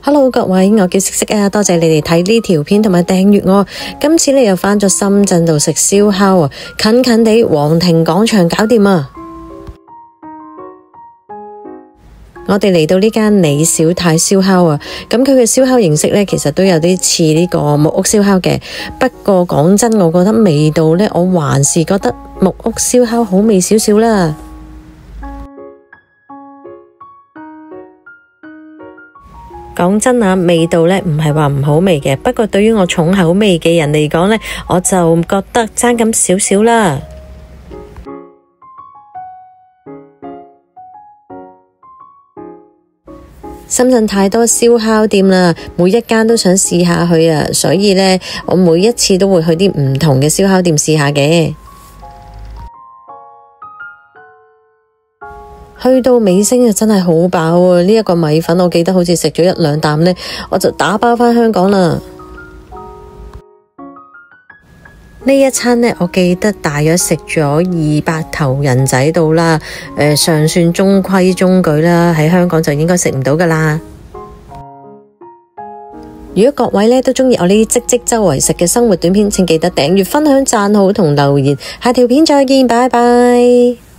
Hello 各位，我叫色色啊，多謝你哋睇呢條片同埋訂閱我。今次又返咗深圳度食燒烤啊，近近地皇庭廣場搞掂啊！我哋嚟到呢間李小太燒烤啊，咁佢嘅燒烤形式呢，其實都有啲似呢個木屋燒烤嘅。不過講真，我覺得味道呢，我還是覺得木屋燒烤好味少少啦。講真啊，味道呢唔係話唔好味嘅，不過對於我重口味嘅人嚟講呢，我就覺得爭咁少少啦。深圳太多燒烤店啦，每一間都想試下去啊，所以呢，我每一次都會去啲唔同嘅燒烤店試下嘅。去到尾聲啊，真係好飽啊！呢一個米粉，我記得好似食咗一兩啖呢，我就打包返香港啦。呢一餐呢，我記得大約食咗200頭人仔到啦，尚算中規中矩啦。喺香港就應該食唔到噶啦。如果各位呢都中意我呢啲即周圍食嘅生活短片，請記得訂閱、分享、讚好同留言。下條片再見，拜拜。